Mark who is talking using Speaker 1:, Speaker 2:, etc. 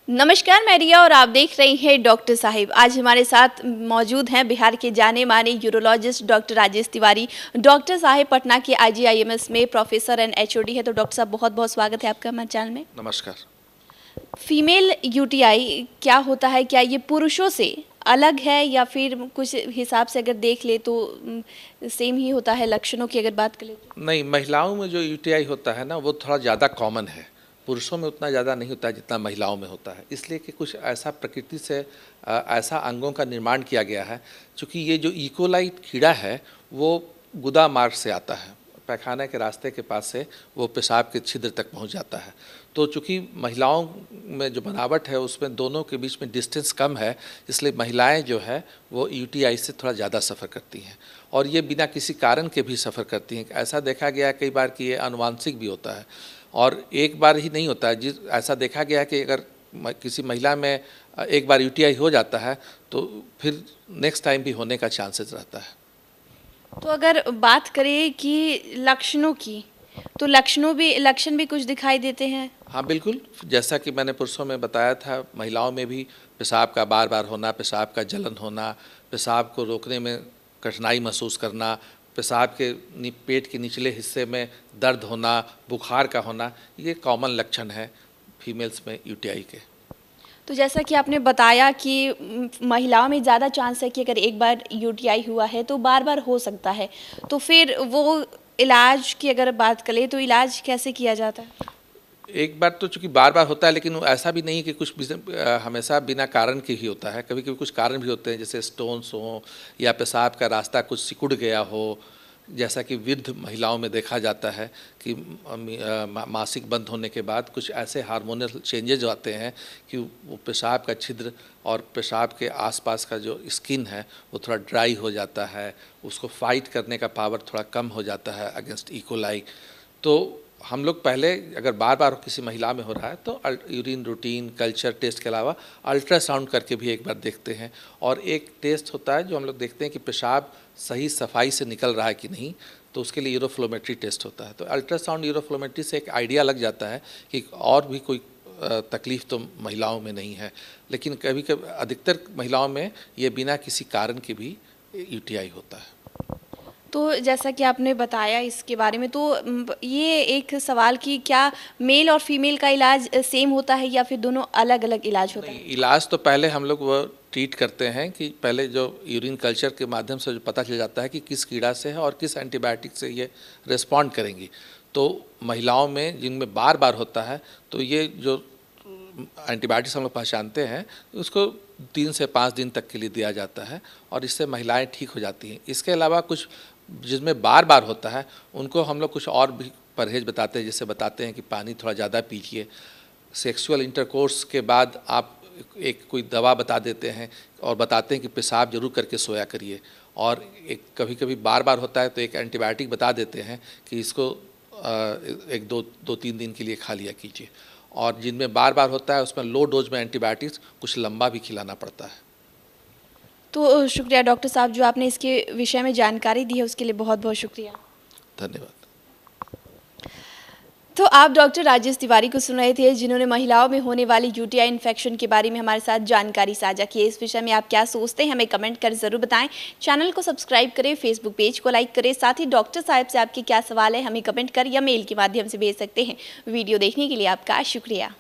Speaker 1: नमस्कार, मैं रिया और आप देख रहे हैं डॉक्टर साहिब। आज हमारे साथ मौजूद हैं बिहार के जाने माने urologist doctor Rajesh Tiwari. Doctor Sahib Patna के IGIMS में प्रोफेसर एंड HOD है। तो डॉक्टर साहब बहुत बहुत स्वागत है आपका हमारे चैनल में।
Speaker 2: नमस्कार।
Speaker 1: फीमेल UTI क्या होता है? क्या ये पुरुषों से अलग है या फिर कुछ हिसाब से अगर देख ले तो सेम ही होता है? लक्षणों की अगर बात करें तो
Speaker 2: नहीं, महिलाओं में जो UTI होता है ना वो थोड़ा ज़्यादा कॉमन है। पुरुषों में उतना ज़्यादा नहीं होता है जितना महिलाओं में होता है, इसलिए कि कुछ ऐसा प्रकृति से ऐसा अंगों का निर्माण किया गया है। चूँकि ये जो इकोलाई कीड़ा है वो गुदा मार्ग से आता है, पैखाने के रास्ते के पास से वो पेशाब के छिद्र तक पहुंच जाता है। तो चूँकि महिलाओं में जो बनावट है उसमें दोनों के बीच में डिस्टेंस कम है, इसलिए महिलाएं जो है वो UTI से थोड़ा ज़्यादा सफ़र करती हैं और ये बिना किसी कारण के भी सफ़र करती हैं। ऐसा देखा गया है कई बार कि ये आनुवांशिक भी होता है और एक बार ही नहीं होता है। ऐसा देखा गया है कि अगर किसी महिला में एक बार UTI हो जाता है तो फिर नेक्स्ट टाइम भी होने का चांसेस रहता है।
Speaker 1: तो अगर बात करें कि लक्षणों की, तो लक्षण भी कुछ दिखाई देते हैं?
Speaker 2: हाँ बिल्कुल, जैसा कि मैंने पुरुषों में बताया था, महिलाओं में भी पेशाब का बार बार होना, पेशाब का जलन होना, पेशाब को रोकने में कठिनाई महसूस करना, पेशाब के पेट के निचले हिस्से में दर्द होना, बुखार का होना, ये कॉमन लक्षण है फीमेल्स में UTI के।
Speaker 1: तो जैसा कि आपने बताया कि महिलाओं में ज़्यादा चांस है कि अगर एक बार UTI हुआ है तो बार बार हो सकता है। तो फिर वो इलाज की अगर बात करें तो इलाज कैसे किया जाता है?
Speaker 2: एक बार तो चूँकि बार बार होता है, लेकिन ऐसा भी नहीं कि कुछ हमेशा बिना कारण के ही होता है। कभी कभी कुछ कारण भी होते हैं, जैसे स्टोन्स हो या पेशाब का रास्ता कुछ सिकुड़ गया हो, जैसा कि वृद्ध महिलाओं में देखा जाता है कि मासिक बंद होने के बाद कुछ ऐसे हार्मोनल चेंजेज आते हैं कि वो पेशाब का छिद्र और पेशाब के आसपास का जो स्किन है वो थोड़ा ड्राई हो जाता है, उसको फाइट करने का पावर थोड़ा कम हो जाता है अगेंस्ट इकोलाई। तो हम लोग पहले अगर बार बार किसी महिला में हो रहा है तो यूरिन रूटीन कल्चर टेस्ट के अलावा अल्ट्रासाउंड करके भी एक बार देखते हैं। और एक टेस्ट होता है जो हम लोग देखते हैं कि पेशाब सही सफाई से निकल रहा है कि नहीं, तो उसके लिए यूरोफ्लोमेट्री टेस्ट होता है। तो अल्ट्रासाउंड यूरोफ्लोमेट्री से एक आइडिया लग जाता है कि और भी कोई तकलीफ़ तो महिलाओं में नहीं है। लेकिन कभी कभी अधिकतर महिलाओं में ये बिना किसी कारण के भी UTI होता है।
Speaker 1: तो जैसा कि आपने बताया इसके बारे में, तो ये एक सवाल कि क्या मेल और फीमेल का इलाज सेम होता है या फिर दोनों अलग अलग इलाज होता है?
Speaker 2: इलाज तो पहले हम लोग वो ट्रीट करते हैं कि पहले जो यूरिन कल्चर के माध्यम से जो पता चल जाता है कि किस कीड़ा से है और किस एंटीबायोटिक से ये रिस्पॉन्ड करेंगी। तो महिलाओं में जिनमें बार बार होता है तो ये जो एंटीबायोटिक्स हम लोग पहचानते हैं उसको 3 से 5 दिन तक के लिए दिया जाता है और इससे महिलाएं ठीक हो जाती हैं। इसके अलावा कुछ जिसमें बार बार होता है उनको हम लोग कुछ और भी परहेज बताते हैं, जैसे बताते हैं कि पानी थोड़ा ज़्यादा पीजिए, सेक्सुअल इंटरकोर्स के बाद आप एक कोई दवा बता देते हैं और बताते हैं कि पेशाब जरूर करके सोया करिए। और एक कभी कभी बार बार होता है तो एक एंटीबायोटिक बता देते हैं कि इसको एक 2-3 दिन के लिए खा लिया कीजिए। और जिनमें बार बार होता है उसमें लो डोज में एंटीबायोटिक्स कुछ लंबा भी खिलाना पड़ता है।
Speaker 1: तो शुक्रिया डॉक्टर साहब, जो आपने इसके विषय में जानकारी दी है उसके लिए बहुत बहुत शुक्रिया।
Speaker 2: धन्यवाद।
Speaker 1: तो आप डॉक्टर राजेश तिवारी को सुन रहे थे, जिन्होंने महिलाओं में होने वाली UTI इन्फेक्शन के बारे में हमारे साथ जानकारी साझा की है। इस विषय में आप क्या सोचते हैं हमें कमेंट कर ज़रूर बताएं। चैनल को सब्सक्राइब करें, फेसबुक पेज को लाइक करें। साथ ही डॉक्टर साहब से आपके क्या सवाल है हमें कमेंट कर या मेल के माध्यम से भेज सकते हैं। वीडियो देखने के लिए आपका शुक्रिया।